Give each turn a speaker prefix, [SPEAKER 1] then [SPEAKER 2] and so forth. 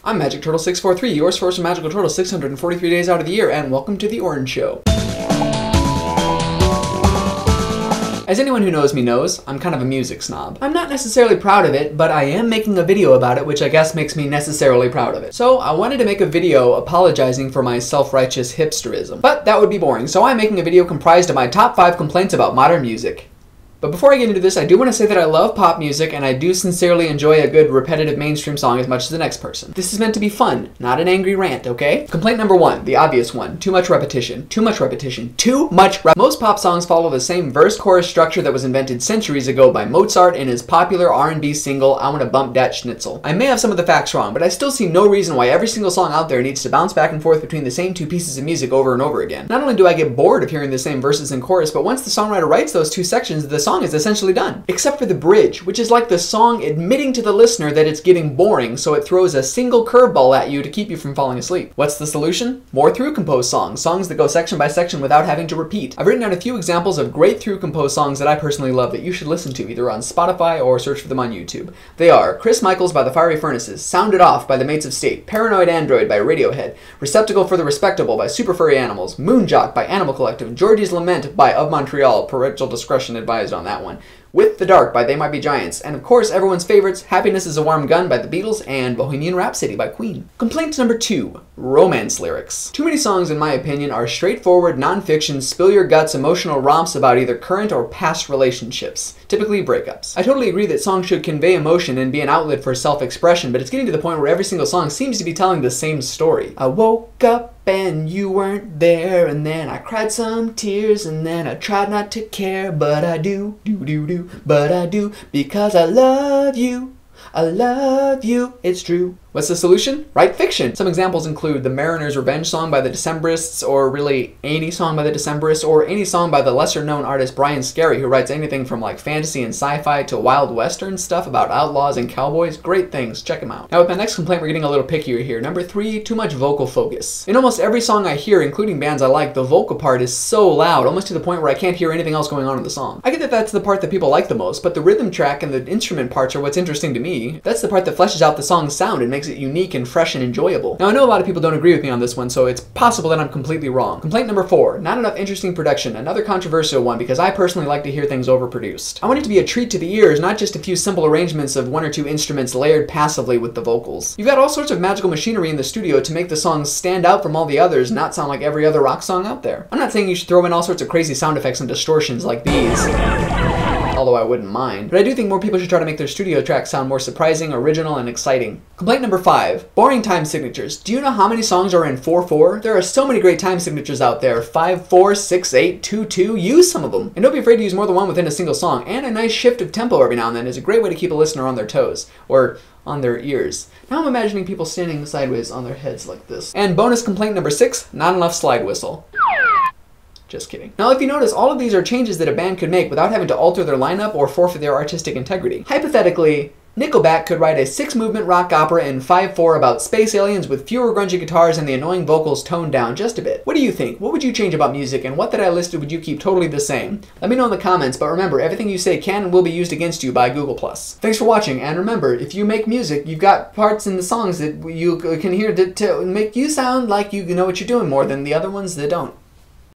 [SPEAKER 1] I'm Magic Turtle 643, your source for Magical Turtle 643 days out of the year, and welcome to the Orange Show. As anyone who knows me knows, I'm kind of a music snob. I'm not necessarily proud of it, but I am making a video about it, which I guess makes me necessarily proud of it. So I wanted to make a video apologizing for my self-righteous hipsterism. But that would be boring, so I'm making a video comprised of my top 5 complaints about modern music. But before I get into this, I do want to say that I love pop music, and I do sincerely enjoy a good repetitive mainstream song as much as the next person. This is meant to be fun, not an angry rant, okay? Complaint number 1, the obvious one, too much repetition. Too much repetition. Most pop songs follow the same verse-chorus structure that was invented centuries ago by Mozart in his popular R&B single, I Wanna Bump Dat Schnitzel. I may have some of the facts wrong, but I still see no reason why every single song out there needs to bounce back and forth between the same two pieces of music over and over again. Not only do I get bored of hearing the same verses and chorus, but once the songwriter writes those two sections, the song is essentially done. Except for the bridge, which is like the song admitting to the listener that it's getting boring, so it throws a single curveball at you to keep you from falling asleep. What's the solution? More through-composed songs, songs that go section by section without having to repeat. I've written down a few examples of great through-composed songs that I personally love that you should listen to, either on Spotify or search for them on YouTube. They are Chris Michael's by the Fiery Furnaces, Sound It Off by the Mates of State, Paranoid Android by Radiohead, Receptacle for the Respectable by Super Furry Animals, Moonjock by Animal Collective, Georgie's Lament by Of Montreal, parental discretion advised on that one, With the Dark by They Might Be Giants, and of course everyone's favorites, Happiness is a Warm Gun by the Beatles and Bohemian Rhapsody by Queen. Complaint number 2, romance lyrics. Too many songs, in my opinion, are straightforward, non-fiction, spill your guts emotional romps about either current or past relationships, typically breakups. I totally agree that songs should convey emotion and be an outlet for self-expression, but it's getting to the point where every single song seems to be telling the same story. I woke up and you weren't there, and then I cried some tears, and then I tried not to care, but I do, but I do, because I love you, it's true. What's the solution? Write fiction. Some examples include the Mariner's Revenge song by the Decemberists, or really any song by the Decemberists, or any song by the lesser-known artist Brian Scary, who writes anything from like fantasy and sci-fi to wild western stuff about outlaws and cowboys. Great things, check him out. Now with my next complaint, we're getting a little pickier here. Number 3, too much vocal focus. In almost every song I hear, including bands I like, the vocal part is so loud, almost to the point where I can't hear anything else going on in the song. I get that that's the part that people like the most, but the rhythm track and the instrument parts are what's interesting to me. That's the part that fleshes out the song's sound and makes it unique and fresh and enjoyable. Now I know a lot of people don't agree with me on this one, so it's possible that I'm completely wrong. Complaint number 4, not enough interesting production. Another controversial one because I personally like to hear things overproduced. I want it to be a treat to the ears, not just a few simple arrangements of 1 or 2 instruments layered passively with the vocals. You've got all sorts of magical machinery in the studio to make the songs stand out from all the others, not sound like every other rock song out there. I'm not saying you should throw in all sorts of crazy sound effects and distortions like these, although I wouldn't mind. But I do think more people should try to make their studio tracks sound more surprising, original, and exciting. Complaint number 5, boring time signatures. Do you know how many songs are in 4/4? There are so many great time signatures out there. 5/4, 6/8, 2/2, use some of them. And don't be afraid to use more than one within a single song, and a nice shift of tempo every now and then is a great way to keep a listener on their toes, or on their ears. Now I'm imagining people standing sideways on their heads like this. And bonus complaint number 6, not enough slide whistle. Just kidding. Now if you notice, all of these are changes that a band could make without having to alter their lineup or forfeit their artistic integrity. Hypothetically, Nickelback could write a 6-movement rock opera in 5/4 about space aliens with fewer grungy guitars and the annoying vocals toned down just a bit. What do you think? What would you change about music, and what that I listed would you keep totally the same? Let me know in the comments, but remember, everything you say can and will be used against you by Google+. Thanks for watching, and remember, if you make music, you've got parts in the songs that you can hear to make you sound like you know what you're doing more than the other ones that don't.